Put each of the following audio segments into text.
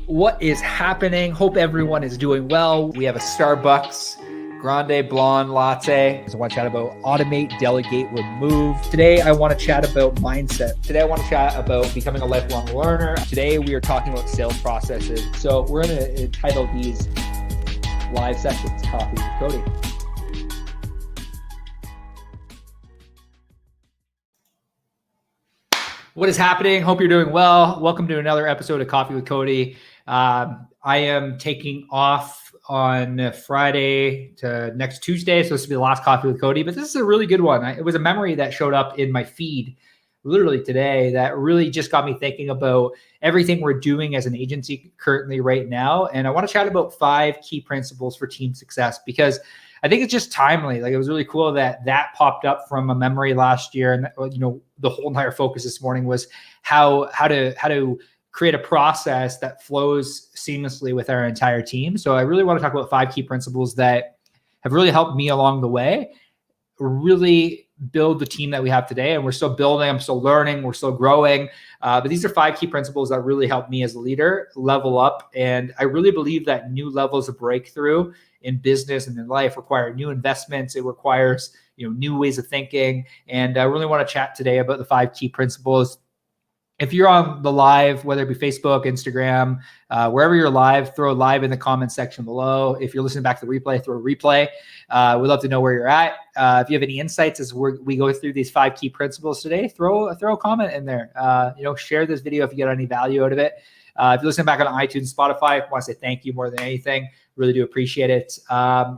What is happening? Hope everyone is doing well. We have a Starbucks Grande Blonde Latte. I want to chat about automate, delegate, remove. Today, I want to chat about mindset. Today, I want to chat about becoming a lifelong learner. Today, we are talking about sales processes. So we're going to entitle these live sessions, Coffee with Cody. What is happening? Hope you're doing well. Welcome to another episode of Coffee with Cody. I am taking off on Friday to next Tuesday, so this will be the last Coffee with Cody, but this is a really good one. It was a memory that showed up in my feed literally today that really just got me thinking about everything we're doing as an agency currently right now. And I want to chat about 5 key principles for team success because I think it's just timely. Like, it was really cool that popped up from a memory last year. And, the whole entire focus this morning was how to create a process that flows seamlessly with our entire team. So I really want to talk about 5 key principles that have really helped me along the way, really build the team that we have today. And we're still building, I'm still learning, we're still growing. But these are 5 key principles that really helped me as a leader level up. And I really believe that new levels of breakthrough in business and in life require new investments. It requires, new ways of thinking. And I really want to chat today about the 5 key principles. If you're on the live, whether it be Facebook, Instagram, wherever you're live, throw live in the comment section below. If you're listening back to the replay, throw a replay. We'd love to know where you're at. If you have any insights as we go through these 5 key principles today, throw a comment in there. Share this video if you get any value out of it. If you're listening back on iTunes, Spotify, I want to say thank you more than anything. Really do appreciate it.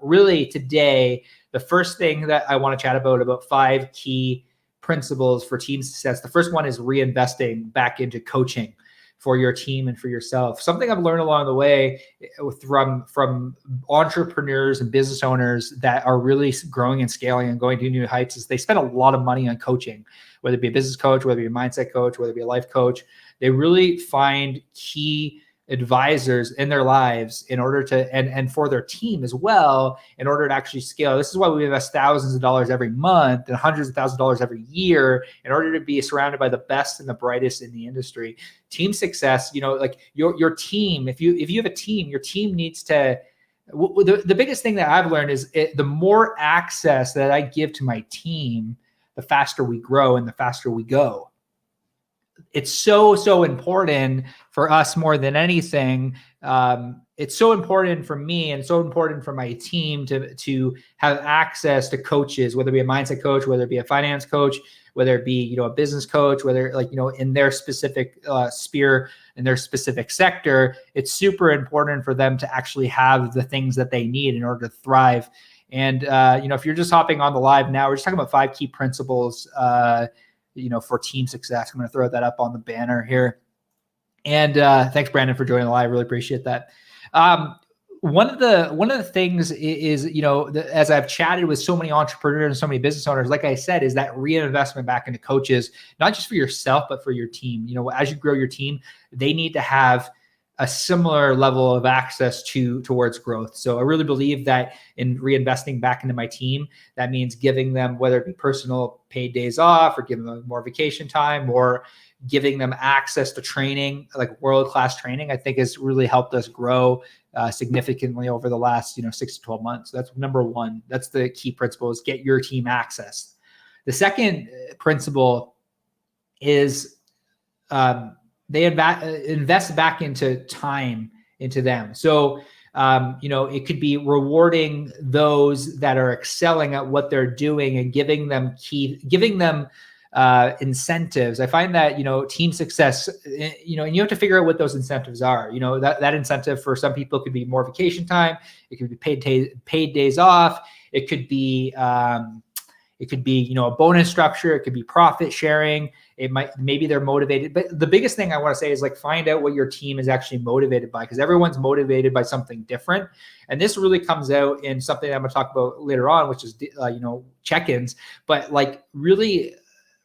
Really today, the first thing that I want to chat about 5 key principles for team success. The first one is reinvesting back into coaching for your team and for yourself. Something I've learned along the way from entrepreneurs and business owners that are really growing and scaling and going to new heights is they spend a lot of money on coaching, whether it be a business coach, whether it be a mindset coach, whether it be a life coach. They really find key advisors in their lives in order to, and for their team as well, in order to actually scale. This is why we invest thousands of dollars every month and hundreds of thousands of dollars every year in order to be surrounded by the best and the brightest in the industry. Team success, like your team, if you have a team, your team needs to, the biggest thing that I've learned is the more access that I give to my team, the faster we grow and the faster we go. It's so important for us more than anything. It's so important for me and so important for my team to have access to coaches, whether it be a mindset coach, whether it be a finance coach, whether it be, a business coach, whether in their specific sphere, in their specific sector. It's super important for them to actually have the things that they need in order to thrive. And, if you're just hopping on the live now, we're just talking about 5 key principles, for team success. I'm going to throw that up on the banner here. And thanks, Brandon, for joining the live. Really appreciate that. One of the things is, as I've chatted with so many entrepreneurs and so many business owners, like I said, is that reinvestment back into coaches, not just for yourself, but for your team. As you grow your team, they need to have a similar level of access towards growth. So I really believe that in reinvesting back into my team, that means giving them, whether it be personal paid days off or giving them more vacation time or giving them access to training, like world-class training, I think has really helped us grow significantly over the last, 6 to 12 months. That's number one. That's the key principle, is get your team access. The second principle is, they invest back into time into them. So, it could be rewarding those that are excelling at what they're doing and giving them incentives. I find that, team success, and you have to figure out what those incentives are. That incentive for some people could be more vacation time. It could be paid days off. It could be, a bonus structure. It could be profit sharing. Maybe they're motivated. But the biggest thing I want to say is find out what your team is actually motivated by, because everyone's motivated by something different. And this really comes out in something I'm going to talk about later on, which is, check-ins, but really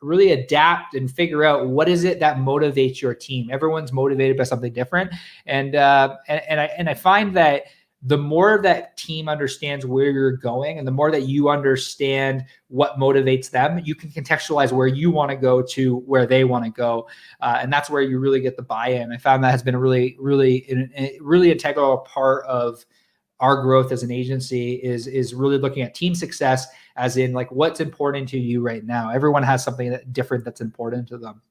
adapt and figure out what is it that motivates your team. Everyone's motivated by something different. And I find that the more that team understands where you're going and the more that you understand what motivates them, you can contextualize where you want to go to where they want to go. And that's where you really get the buy-in. I found that has been a really integral part of our growth as an agency is really looking at team success as in like what's important to you right now. Everyone has something different that's important to them.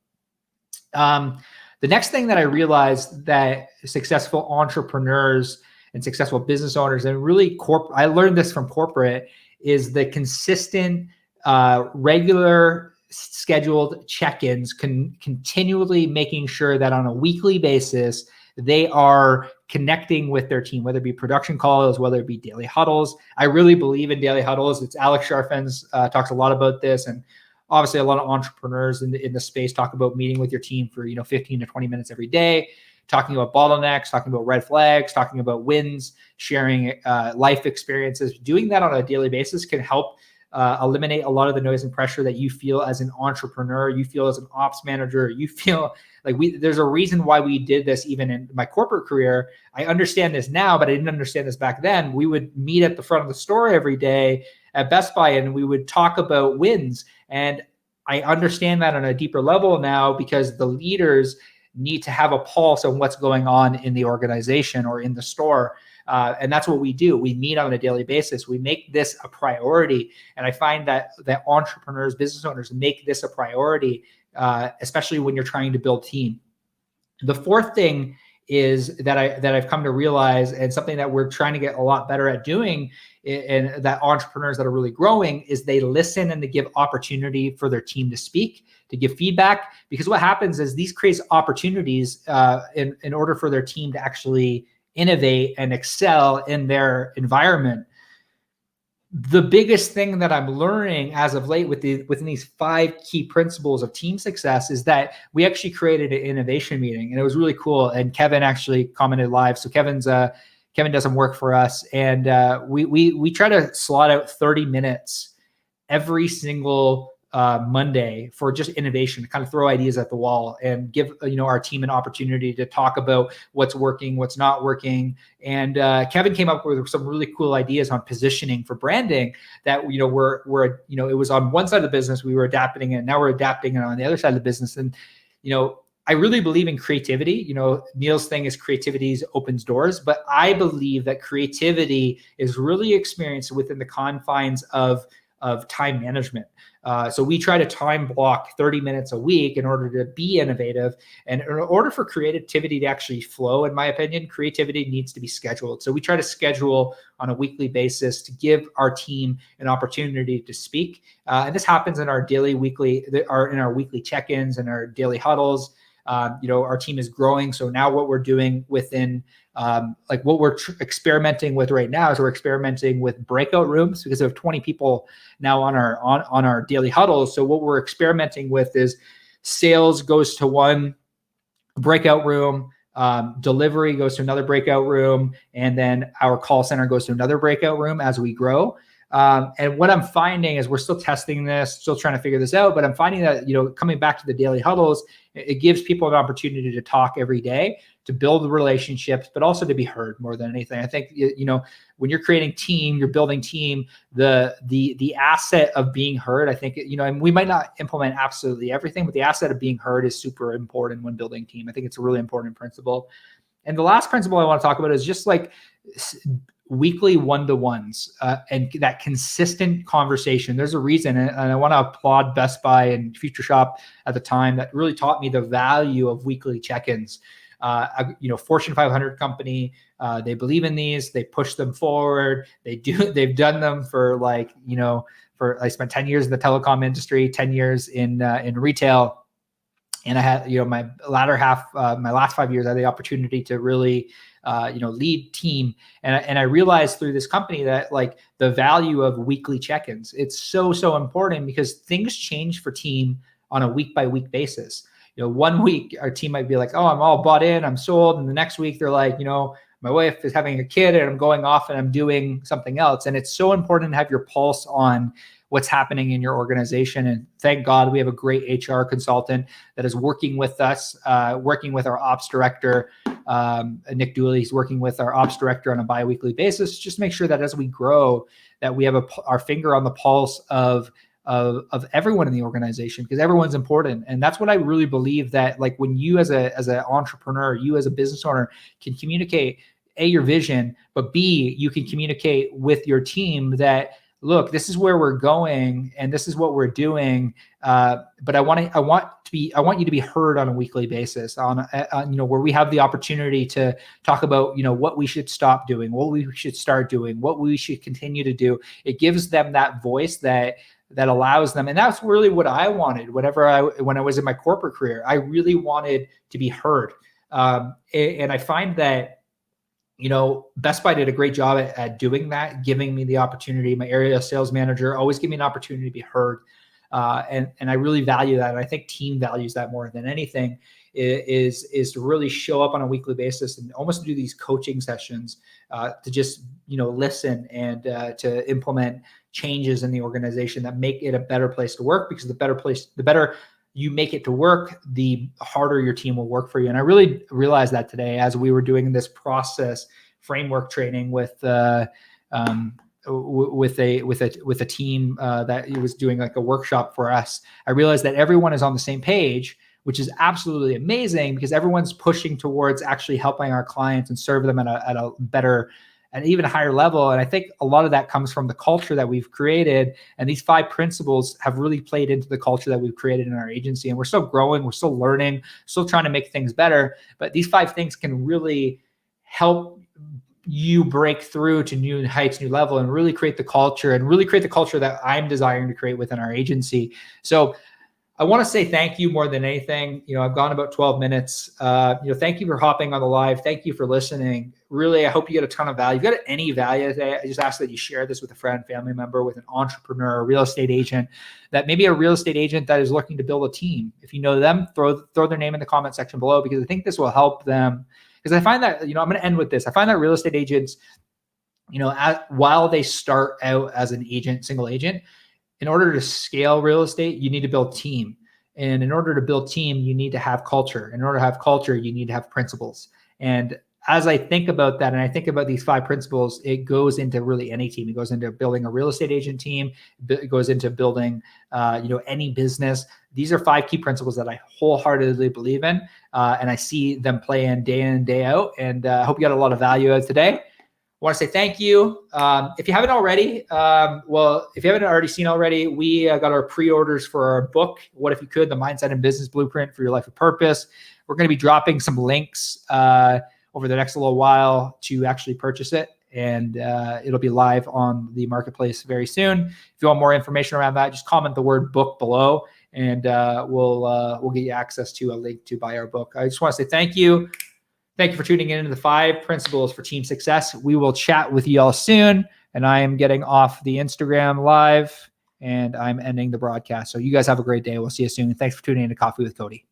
The next thing that I realized that successful entrepreneurs and successful business owners and really I learned this from corporate is the consistent, regular scheduled check-ins, continually making sure that on a weekly basis, they are connecting with their team, whether it be production calls, whether it be daily huddles. I really believe in daily huddles. It's Alex Charfen's talks a lot about this. And obviously a lot of entrepreneurs in the space talk about meeting with your team for, 15 to 20 minutes every day, talking about bottlenecks, talking about red flags, talking about wins, sharing life experiences. Doing that on a daily basis can help eliminate a lot of the noise and pressure that you feel as an entrepreneur, you feel as an ops manager, you feel like there's a reason why we did this even in my corporate career. I understand this now, but I didn't understand this back then. We would meet at the front of the store every day at Best Buy and we would talk about wins. And I understand that on a deeper level now because the leaders need to have a pulse on what's going on in the organization or in the store. And that's what we do. We meet on a daily basis. We make this a priority. And I find that entrepreneurs, business owners make this a priority, especially when you're trying to build team. The fourth thing is that I've come to realize, and something that we're trying to get a lot better at doing, and that entrepreneurs that are really growing, is they listen and they give opportunity for their team to speak, to give feedback. Because what happens is these creates opportunities in order for their team to actually innovate and excel in their environment. The biggest thing that I'm learning as of late within these 5 key principles of team success is that we actually created an innovation meeting, and it was really cool. And Kevin actually commented live. So Kevin does some work for us, and we try to slot out 30 minutes every single Monday for just innovation, to kind of throw ideas at the wall and give our team an opportunity to talk about what's working, what's not working. And Kevin came up with some really cool ideas on positioning for branding that we're it was on one side of the business, we were adapting it, and now we're adapting it on the other side of the business. And I really believe in creativity. Neil's thing is creativity opens doors, but I believe that creativity is really experienced within the confines of time management. So we try to time block 30 minutes a week in order to be innovative. And in order for creativity to actually flow, in my opinion, creativity needs to be scheduled. So we try to schedule on a weekly basis to give our team an opportunity to speak. And this happens in our weekly check-ins and our daily huddles. Our team is growing. So now what we're doing within what we're experimenting with right now is we're experimenting with breakout rooms, because we have 20 people now on our daily huddles. So what we're experimenting with is sales goes to one breakout room, delivery goes to another breakout room, and then our call center goes to another breakout room as we grow. And what I'm finding is we're still testing this, still trying to figure this out, but I'm finding that, coming back to the daily huddles, it gives people an opportunity to talk every day, to build relationships, but also to be heard more than anything. I think, when you're creating team, you're building team, the asset of being heard, I think, and we might not implement absolutely everything, but the asset of being heard is super important when building team. I think it's a really important principle. And the last principle I want to talk about is just like weekly one-to-ones and that consistent conversation. There's a reason, and I want to applaud Best Buy and Future Shop at the time that really taught me the value of weekly check-ins. Fortune 500 company, they believe in these, they push them forward. They've done them for I spent 10 years in the telecom industry, 10 years in retail. And I had, my last 5 years, I had the opportunity to really, lead team. And I realized through this company that the value of weekly check-ins, it's so important, because things change for team on a week by week basis. 1 week our team might be like, oh, I'm all bought in, I'm sold. And the next week they're like, my wife is having a kid and I'm going off and I'm doing something else. And it's so important to have your pulse on what's happening in your organization. And thank God we have a great HR consultant that is working with us, working with our ops director, Nick Dooley. He's working with our ops director on a bi-weekly basis, just make sure that as we grow, that we have our finger on the pulse of everyone in the organization, because everyone's important. And that's what I really believe, that like when you as an entrepreneur, you as a business owner can communicate your vision, but B, you can communicate with your team that, look, this is where we're going and this is what we're doing. But I want you to be heard on a weekly basis, on where we have the opportunity to talk about, what we should stop doing, what we should start doing, what we should continue to do. It gives them that voice that allows them. And that's really what I wanted when I was in my corporate career. I really wanted to be heard. And I find that, Best Buy did a great job at doing that, giving me the opportunity. My area sales manager always gave me an opportunity to be heard. And I really value that. And I think team values that more than anything, is to really show up on a weekly basis and almost do these coaching sessions, to just, listen and to implement changes in the organization that make it a better place to work, because the better you make it to work, the harder your team will work for you. And I really realized that today as we were doing this process framework training with a team that was doing like a workshop for us. I realized that everyone is on the same page, which is absolutely amazing, because everyone's pushing towards actually helping our clients and serve them at a better, an even higher level. And I think a lot of that comes from the culture that we've created. And these 5 principles have really played into the culture that we've created in our agency. And we're still growing, we're still learning, still trying to make things better. But these 5 things can really help you break through to new heights, new level, and really create the culture that I'm desiring to create within our agency. So I want to say thank you more than anything. I've gone about 12 minutes. Thank you for hopping on the live. Thank you for listening. Really, I hope you get a ton of value. If you got any value today, I just ask that you share this with a friend, family member, with an entrepreneur, a real estate agent, that maybe a real estate agent that is looking to build a team. If you know them, throw their name in the comment section below, because I think this will help them. Because I find that, I'm going to end with this. I find that real estate agents, while they start out as an agent, single agent, in order to scale real estate, you need to build team. And in order to build team, you need to have culture. In order to have culture, you need to have principles. And as I think about that, and I think about these 5 principles, it goes into really any team. It goes into building a real estate agent team. It goes into building, any business. These are 5 key principles that I wholeheartedly believe in. And I see them play in and day out. And I hope you got a lot of value out of today. I want to say thank you. If you haven't already, if you haven't already seen already, we got our pre-orders for our book, What If You Could, The Mindset and Business Blueprint for Your Life of Purpose. We're going to be dropping some links over the next little while to actually purchase it. And it'll be live on the marketplace very soon. If you want more information around that, just comment the word book below, and we'll get you access to a link to buy our book. I just want to say thank you. Thank you for tuning in to the 5 principles for team success. We will chat with you all soon. And I am getting off the Instagram live and I'm ending the broadcast. So you guys have a great day. We'll see you soon. Thanks for tuning in to Coffee with Cody.